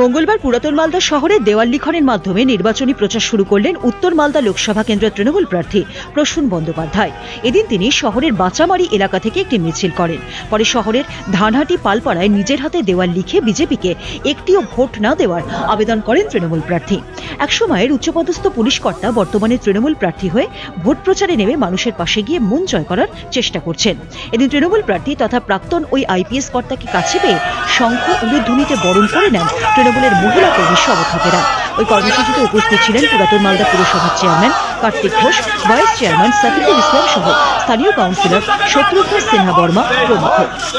মঙ্গলবার পুরাতন মালদা শহরে দেওয়াল লিখনের মাধ্যমে নির্বাচনী প্রচার শুরু করলেন উত্তর মালদা লোকসভা কেন্দ্রের তৃণমূল প্রার্থী প্রসূন বন্দ্যোপাধ্যায়। এদিন তিনি শহরের বাঁচামারি এলাকা থেকে একটি মিছিল করেন। পরে শহরের ধানহাটি পালপাড়ায় নিজের হাতে দেওয়াল লিখে বিজেপিকে একটিও ভোট না দেওয়ার আবেদন করেন তৃণমূল প্রার্থী। একসময়ের উচ্চপদস্থ পুলিশ কর্তা বর্তমানে তৃণমূল প্রার্থী হয়ে ভোট প্রচারে নেমে মানুষের পাশে গিয়ে মন জয় করার চেষ্টা করছেন। এদিন তৃণমূল প্রার্থী তথা প্রাক্তন ওই আইপিএস কর্তাকে কাছে পেয়ে শঙ্খ উলুধ্বনিতে বরণ করে নেন তৃণমূলের মহিলা কর্মী সমর্থকেরা। ওই কর্মসূচিতে উপস্থিত ছিলেন পুরাতন মালদা পুরসভার chairman Kartik Ghosh, vice chairman Safikul Islam সহ স্থানীয় কাউন্সিলর শত্রুঘ্ন সিনহা বর্মা প্রমুখ।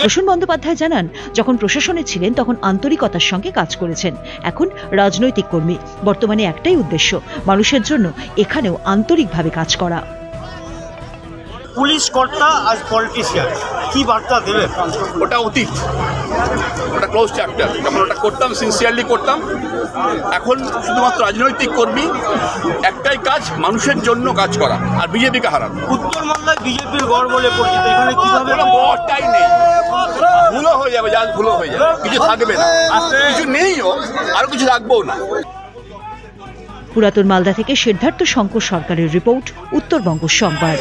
প্রসূন বন্দ্যোপাধ্যায় জানান, যখন প্রশাসনে ছিলেন তখন আন্তরিকতার সঙ্গে কাজ করেছেন। এখন রাজনৈতিক কর্মী, বর্তমানে একটাই উদ্দেশ্য, মানুষের জন্য এখানেও আন্তরিকভাবে কাজ করা। পুলিশ কর্তা আজ পলিটিশিয়ান, কি বার্তা দেবে? ওটা অতীত, ওটা ক্লোজ চ্যাপ্টার। যখন ওটা করতাম সিনসিয়ারলি করতাম। এখন শুধুমাত্র রাজনৈতিক কর্মী, একটাই কাজ, মানুষের জন্য কাজ করা আর বিজেপিকে হারানো। উত্তর মালদায় বিজেপির গড় বলে পরিচিত, এখানে কিভাবে? গড়টাই নেই, ভুলও হয়ে যাবে, যা ভুলও হয়ে যাবে, কিছু থাকবে না, কিছু নেইও, আরো কিছু রাখবো না। পুরাতন মালদা থেকে সিদ্ধার্থ শঙ্কর সরকারের রিপোর্ট, উত্তরবঙ্গ সংবাদ।